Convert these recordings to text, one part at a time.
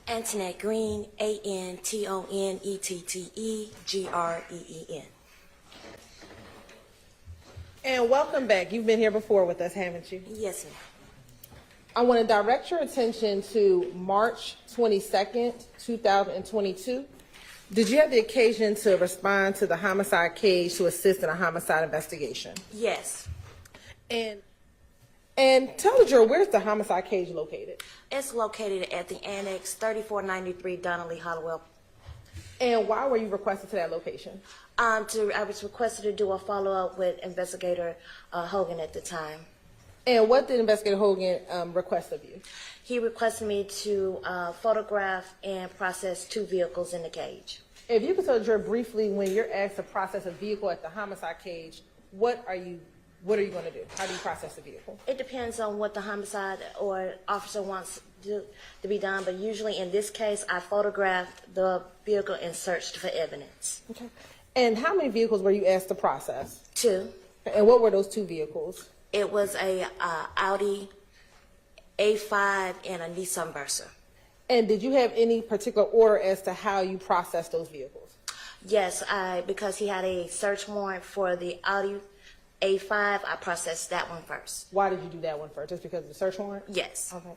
Antonette Green, ANTONETTEGREEN. And welcome back. You've been here before with us, haven't you? Yes, ma'am. I want to direct your attention to March 22nd, 2022. Did you have the occasion to respond to the homicide cage to assist in a homicide investigation? Yes. And tell the juror, where's the homicide cage located? It's located at the Annex 3493 Donnelly Hollowell. And why were you requested to that location? I was requested to do a follow-up with Investigator Hogan at the time. And what did Investigator Hogan request of you? He requested me to photograph and process 2 vehicles in the cage. If you could tell the juror briefly, when you're asked to process a vehicle at the homicide cage, what are you going to do? How do you process the vehicle? It depends on what the homicide or officer wants to be done, but usually in this case, I photographed the vehicle and searched for evidence. Okay. And how many vehicles were you asked to process? 2. And what were those 2 vehicles? It was a Audi A5 and a Nissan Versa. And did you have any particular order as to how you processed those vehicles? Yes, because he had a search warrant for the Audi A5, I processed that one first. Why did you do that one first? Just because of the search warrant? Yes. Okay.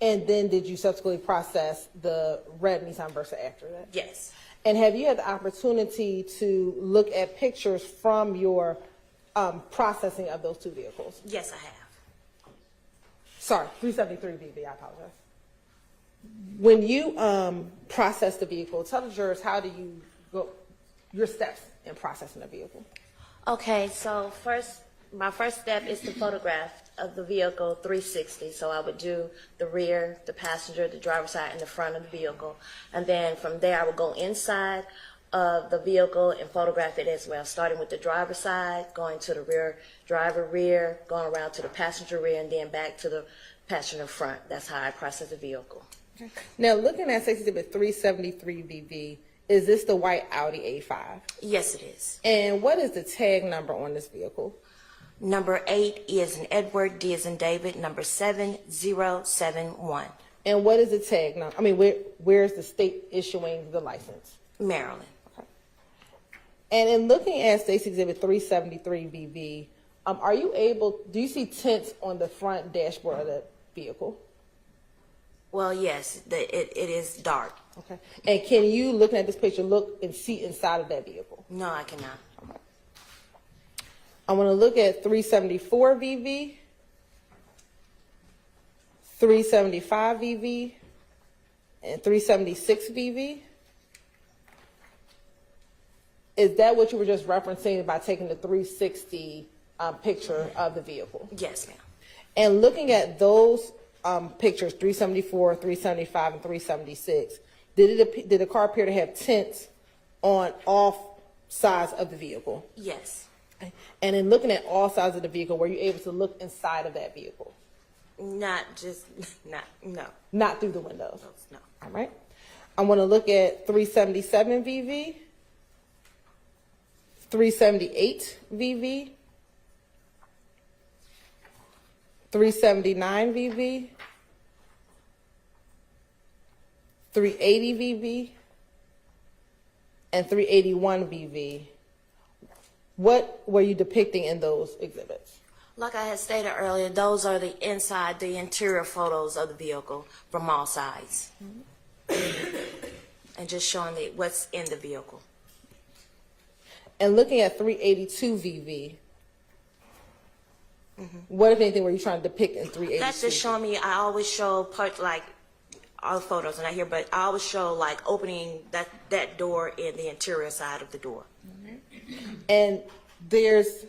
And then did you subsequently process the red Nissan Versa after that? Yes. And have you had the opportunity to look at pictures from your processing of those 2 vehicles? Yes, I have. Sorry, 373 VV, I apologize. When you process the vehicle, tell the jurors, how do you go, your steps in processing the vehicle? Okay, so my first step is to photograph of the vehicle 360. So I would do the rear, the passenger, the driver's side, and the front of the vehicle. And then from there, I would go inside of the vehicle and photograph it as well, starting with the driver's side, going to the rear, driver rear, going around to the passenger rear, and then back to the passenger front. That's how I process the vehicle. Okay. Now, looking at Exhibit 373 VV, is this the white Audi A5? Yes, it is. And what is the tag number on this vehicle? Number 8 is in Edward, D is in David, number 7071. And what is the tag number? I mean, where's the state issuing the license? Maryland. Okay. And in looking at State's Exhibit 373 VV, do you see tints on the front dashboard of the vehicle? Well, yes, it is dark. Okay. And can you, looking at this picture, look and see inside of that vehicle? No, I cannot. Okay. I want to look at 374 VV, 375 VV, and 376 VV. Is that what you were just referencing by taking the 360 picture of the vehicle? Yes, ma'am. And looking at those pictures, 374, 375, and 376, did the car appear to have tints on all sides of the vehicle? Yes. And in looking at all sides of the vehicle, were you able to look inside of that vehicle? No. Not through the windows? No. All right. I want to look at 377 VV, 378 VV, 379 VV, 380 VV, and 381 VV. What were you depicting in those exhibits? Like I had stated earlier, those are the interior photos of the vehicle from all sides. And just showing what's in the vehicle. And looking at 382 VV, what, if anything, were you trying to depict in 382? That's just showing me, I always show parts, like all the photos are not here, but I always show like opening that door in the interior side of the door. And there's,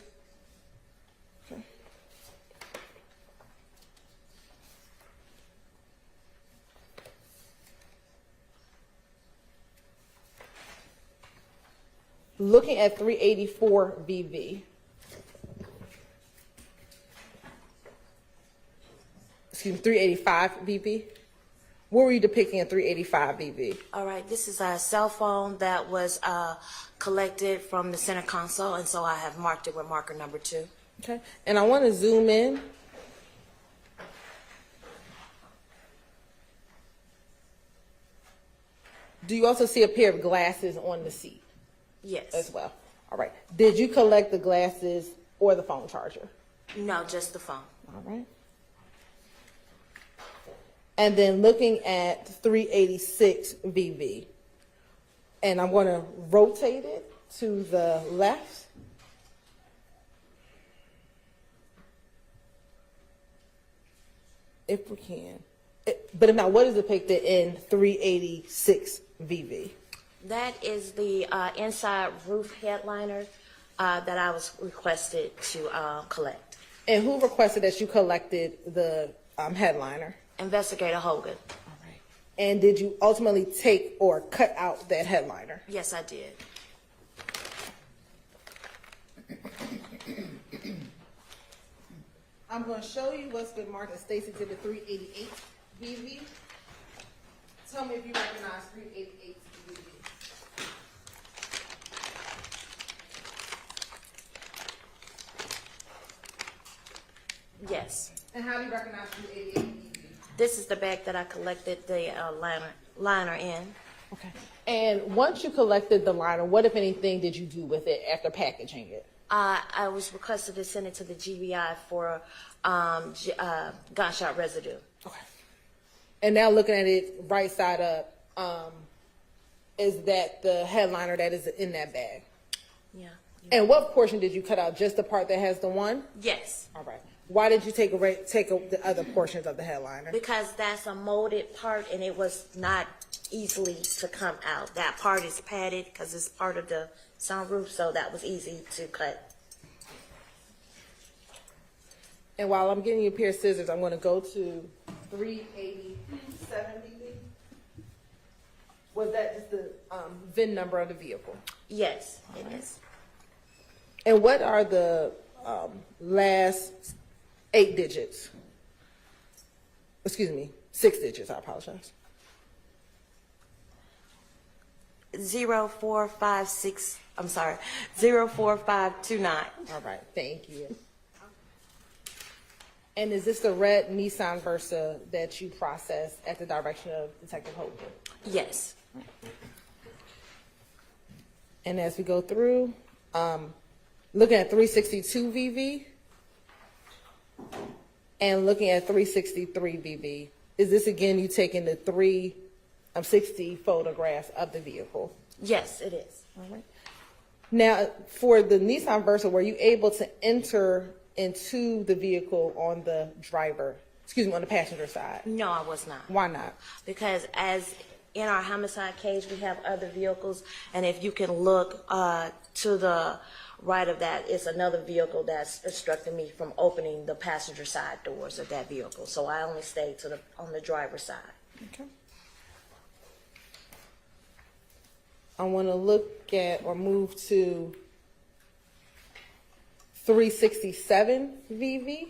looking at 384 VV. Excuse me, 385 VV. What were you depicting in 385 VV? All right, this is a cell phone that was collected from the center console, and so I have marked it with marker number 2. Okay, and I want to zoom in. Do you also see a pair of glasses on the seat Yes. as well? All right. Did you collect the glasses or the phone charger? No, just the phone. All right. And then looking at 386 VV, and I'm going to rotate it to the left. If we can. But if not, what is depicted in 386 VV? That is the inside roof headliner that I was requested to collect. And who requested that you collected the headliner? Investigator Hogan. All right. And did you ultimately take or cut out that headliner? Yes, I did. I'm going to show you what's been marked as Stacy Exhibit 388 VV. Tell me if you recognize 388 VV. Yes. And how do you recognize 388 VV? This is the bag that I collected the liner in. Okay. And once you collected the liner, what, if anything, did you do with it after packaging it? I was requested to send it to the GBI for gunshot residue. Okay. And now looking at it right side up, is that the headliner that is in that bag? Yeah. And what portion did you cut out? Just the part that has the one? Yes. All right. Why did you take the other portions of the headliner? Because that's a molded part and it was not easily to come out. That part is padded because it's part of the sunroof, so that was easy to cut. And while I'm getting you a pair of scissors, I'm going to go to 387 VV. Was that just the VIN number of the vehicle? Yes, it is. And what are the last 8 digits? Excuse me, 6 digits, I apologize. 0456, I'm sorry, 04529. All right, thank you. And is this the red Nissan Versa that you processed at the direction of Detective Hogan? Yes. And as we go through, looking at 362 VV and looking at 363 VV, is this again you taking the 360 photographs of the vehicle? Yes, it is. All right. Now, for the Nissan Versa, were you able to enter into the vehicle on the on the passenger side? No, I was not. Why not? Because as in our homicide case, we have other vehicles, and if you can look to the right of that, it's another vehicle that's obstructing me from opening the passenger side doors of that vehicle. So I only stayed on the driver's side. Okay. I want to look at or move to 367 VV.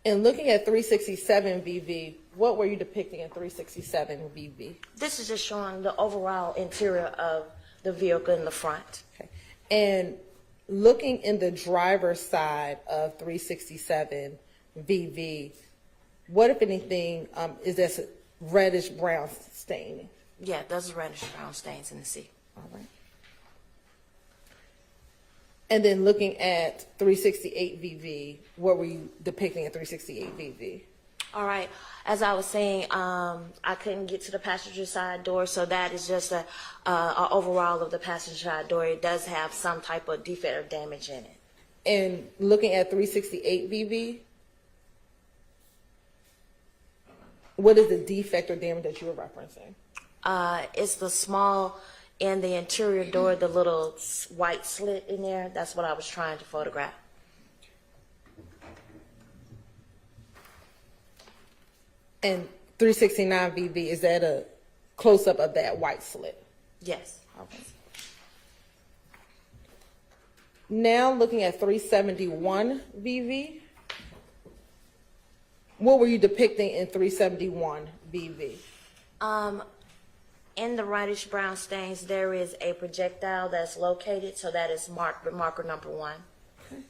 And looking at 367 VV, what were you depicting in 367 VV? This is just showing the overall interior of the vehicle in the front. Okay. And looking in the driver's side of 367 VV, what, if anything, is this reddish brown stain? Yeah, those reddish brown stains in the seat. All right. And then looking at 368 VV, what were you depicting at 368 VV? All right. As I was saying, I couldn't get to the passenger side door, so that is just a overall of the passenger side door. It does have some type of defect or damage in it. And looking at 368 VV, what is the defect or damage that you were referencing? It's the small in the interior door, the little white slit in there. That's what I was trying to photograph. And 369 VV, is that a close-up of that white slit? Yes. Okay. Now looking at 371 VV, what were you depicting in 371 VV? In the reddish brown stains, there is a projectile that's located, so that is marked with marker number 1. Okay.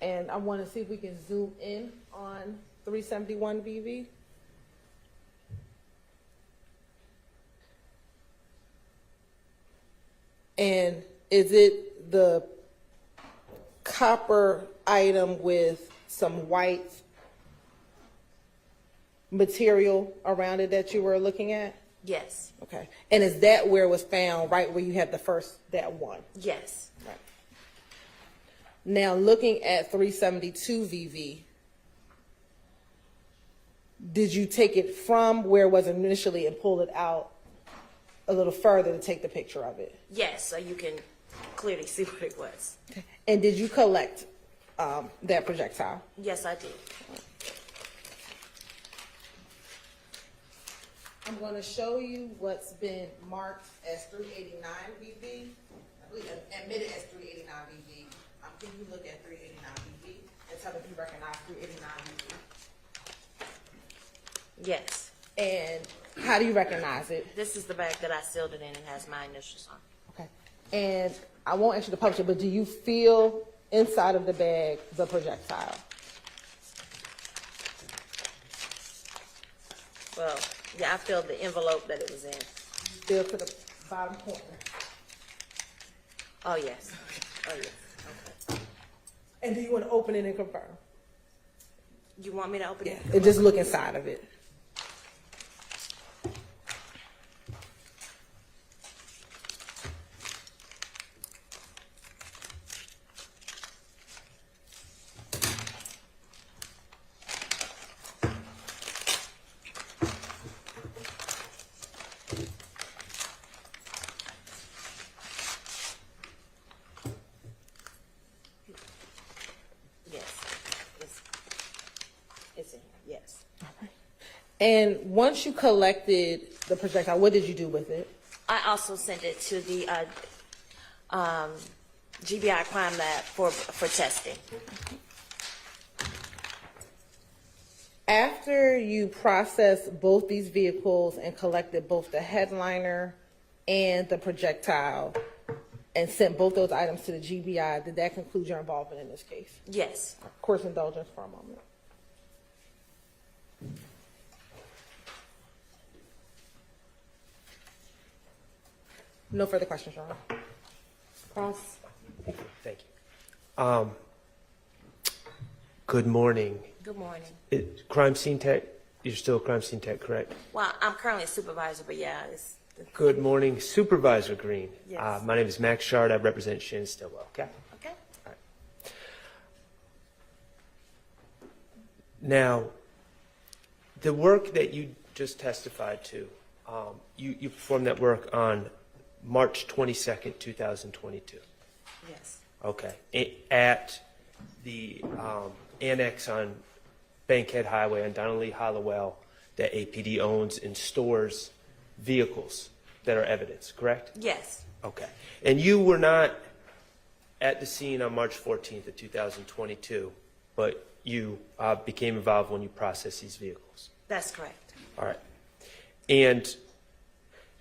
And I want to see if we can zoom in on 371 VV. And is it the copper item with some white material around it that you were looking at? Yes. Okay. And is that where it was found, right where you had that one? Yes. Right. Now, looking at 372 VV, did you take it from where it was initially and pull it out a little further to take the picture of it? Yes, so you can clearly see what it was. Okay. And did you collect that projectile? Yes, I did. I'm going to show you what's been marked as 389 VV. I believe admitted as 389 VV. Can you look at 389 VV and tell me if you recognize 389 VV? Yes. And how do you recognize it? This is the bag that I sealed it in and has my initials on. Okay. And I won't ask you to publish it, but do you feel inside of the bag the projectile? Well, yeah, I filled the envelope that it was in. Feel to the bottom corner. Oh, yes. Oh, yes. Okay. And do you want to open it and confirm? You want me to open it? And just look inside of it. It's in here, yes. And once you collected the projectile, what did you do with it? I also sent it to the GBI crime lab for testing. After you processed both these vehicles and collected both the headliner and the projectile and sent both those items to the GBI, did that conclude your involvement in this case? Yes. Of course, indulgence for a moment. No further questions, Your Honor. Cross. Thank you. Good morning. Good morning. Crime scene tech, you're still a crime scene tech, correct? Well, I'm currently a supervisor, but yeah, it's. Good morning, Supervisor Green. Yes. My name is Max Schardt. I represent Shannon Stillwell, okay? Okay. All right. Now, the work that you just testified to, you performed that work on March 22nd, 2022. Yes. Okay. At the annex on Bankhead Highway on Donnelly Hollowell that APD owns and stores vehicles that are evidence, correct? Yes. Okay. And you were not at the scene on March 14th of 2022, but you became involved when you processed these vehicles. That's correct. All right. And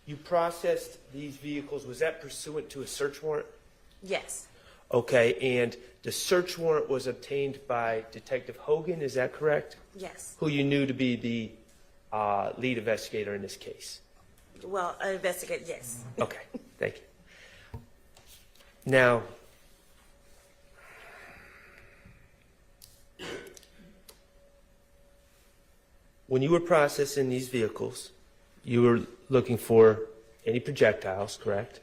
you processed these vehicles, was that pursuant to a search warrant? Yes. Okay, and the search warrant was obtained by Detective Hogan, is that correct? Yes. Who you knew to be the lead investigator in this case? Well, investigate, yes. Okay, thank you. Now, when you were processing these vehicles, you were looking for any projectiles, correct?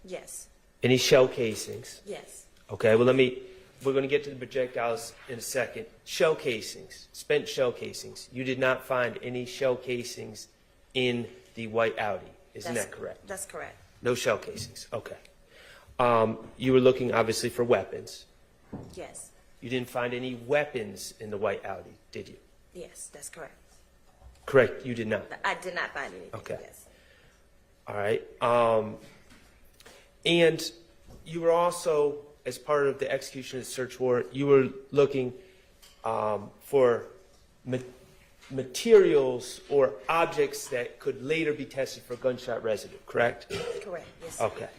Yes. Any shell casings? Yes. Okay, well, we're going to get to the projectiles in a second. Shell casings, spent shell casings. You did not find any shell casings in the white Audi, isn't that correct? That's correct. No shell casings, okay. You were looking, obviously, for weapons. Yes. You didn't find any weapons in the white Audi, did you? Yes, that's correct. Correct, you did not. I did not find anything. Okay. Yes. All right. And you were also, as part of the execution of the search warrant, you were looking for materials or objects that could later be tested for gunshot residue, correct? Correct, yes. Okay.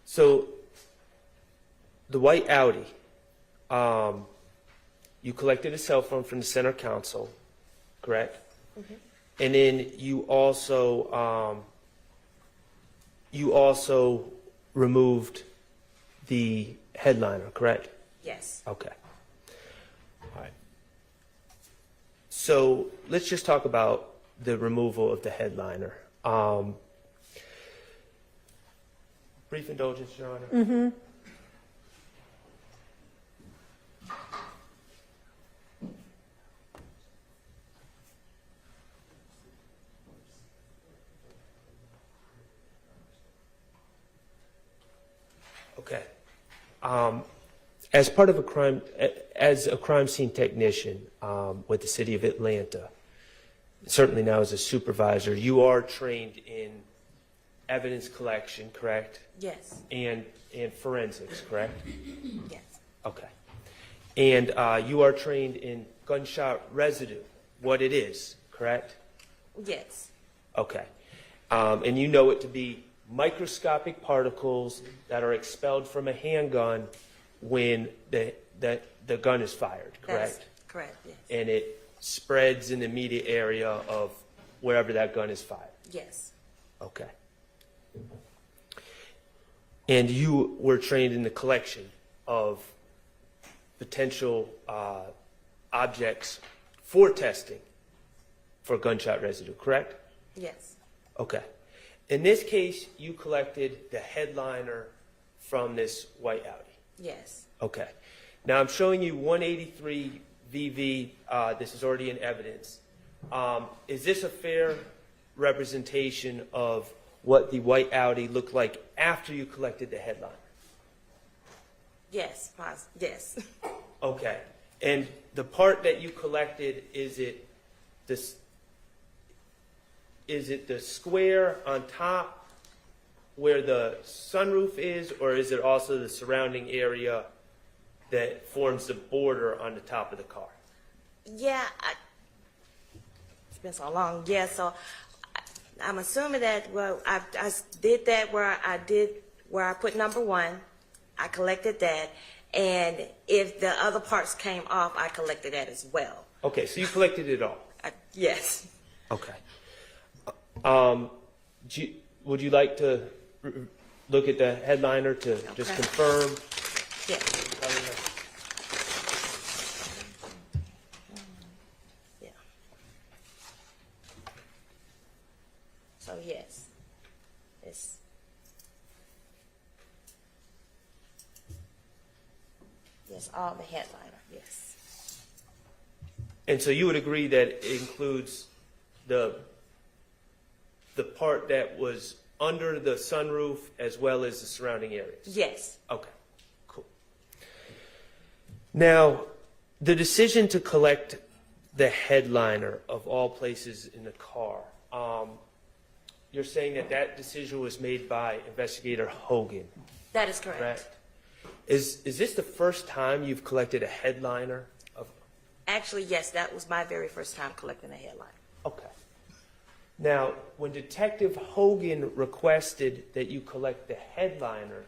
So, the white Audi, you collected a cell phone from the center council, correct? Mm-hmm. And then you also you also removed the headliner, correct? Yes. Okay. All right. So let's just talk about the removal of the headliner. Brief indulgence, Your Honor. Mm-hmm. Okay. As part of as a crime scene technician with the City of Atlanta, certainly now as a supervisor, you are trained in evidence collection, correct? Yes. And forensics, correct? Yes. Okay. And you are trained in gunshot residue, what it is, correct? Yes. Okay. And you know it to be microscopic particles that are expelled from a handgun when the gun is fired, correct? That's correct, yes. And it spreads in the immediate area of wherever that gun is fired. Yes. Okay. And you were trained in the collection of potential objects for testing for gunshot residue, correct? Yes. Okay. In this case, you collected the headliner from this white Audi. Yes. Okay. Now I'm showing you 183 VV. This is already in evidence. Is this a fair representation of what the white Audi looked like after you collected the headliner? Yes. Yes. Okay. And the part that you collected, is it the square on top where the sunroof is, or is it also the surrounding area that forms the border on the top of the car? Yeah. It's been so long. Yeah. So I'm assuming that, well, I did that where I put number 1. I collected that. And if the other parts came off, I collected that as well. Okay, so you collected it all. Yes. Okay. Would you like to look at the headliner to just Okay. confirm? Yeah. Yeah. So yes, yes, all the headliner. Yes. And so you would agree that it includes the part that was under the sunroof as well as the surrounding areas? Yes. Okay, cool. Now, the decision to collect the headliner of all places in the car, you're saying that decision was made by Investigator Hogan, That is correct. correct? Is this the first time you've collected a headliner of? Actually, yes, that was my very first time collecting a headliner. Okay. Now, when Detective Hogan requested that you collect the headliner,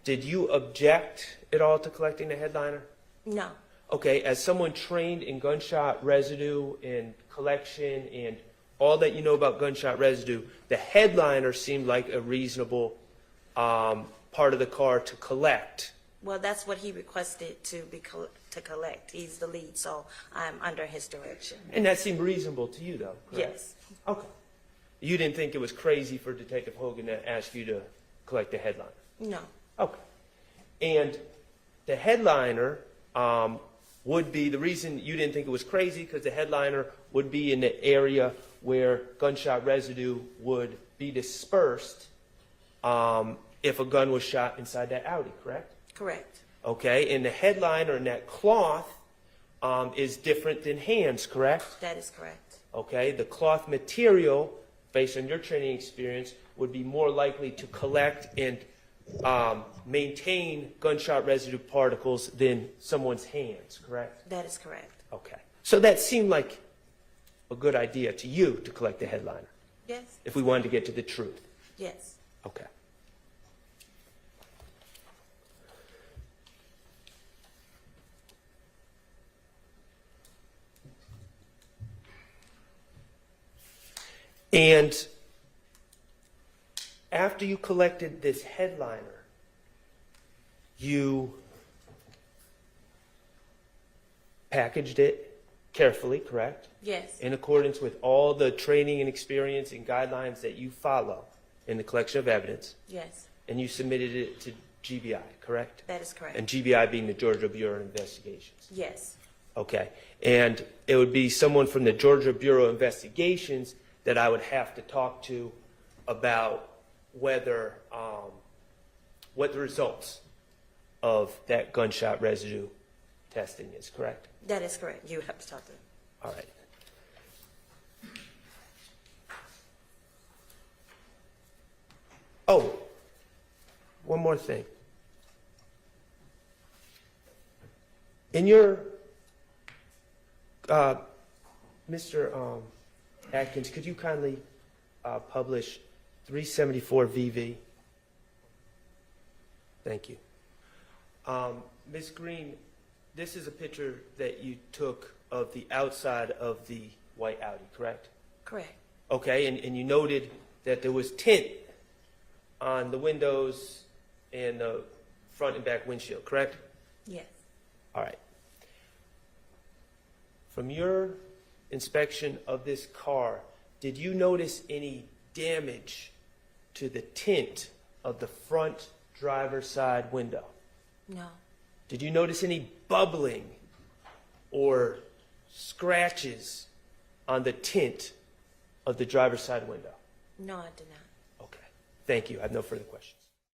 did you object at all to collecting the headliner? No. Okay, as someone trained in gunshot residue and collection and all that you know about gunshot residue, the headliner seemed like a reasonable part of the car to collect. Well, that's what he requested to collect. He's the lead, so I'm under his direction. And that seemed reasonable to you, though, correct? Yes. Okay. You didn't think it was crazy for Detective Hogan to ask you to collect the headliner? No. Okay. And the headliner would be, the reason you didn't think it was crazy, because the headliner would be in the area where gunshot residue would be dispersed if a gun was shot inside that Audi, correct? Correct. Okay, and the headliner and that cloth is different than hands, correct? That is correct. Okay, the cloth material, based on your training experience, would be more likely to collect and maintain gunshot residue particles than someone's hands, correct? That is correct. Okay. So that seemed like a good idea to you to collect the headliner, Yes. if we wanted to get to the truth. Yes. Okay. And after you collected this headliner, you packaged it carefully, correct? Yes. In accordance with all the training and experience and guidelines that you follow in the collection of evidence, Yes. and you submitted it to GBI, correct? That is correct. And GBI being the Georgia Bureau of Investigations. Yes. Okay. And it would be someone from the Georgia Bureau of Investigations that I would have to talk to about whether, what the results of that gunshot residue testing is, correct? That is correct. You have to talk to them. All right. Oh, one more thing. In your, Mr. Atkins, could you kindly publish 374 VV? Thank you. Ms. Green, this is a picture that you took of the outside of the white Audi, correct? Correct. Okay, and you noted that there was tint on the windows and the front and back windshield, correct? Yes. All right. From your inspection of this car, did you notice any damage to the tint of the front driver's side window? No. Did you notice any bubbling or scratches on the tint of the driver's side window? No, I did not. Okay. Thank you. I have no further questions.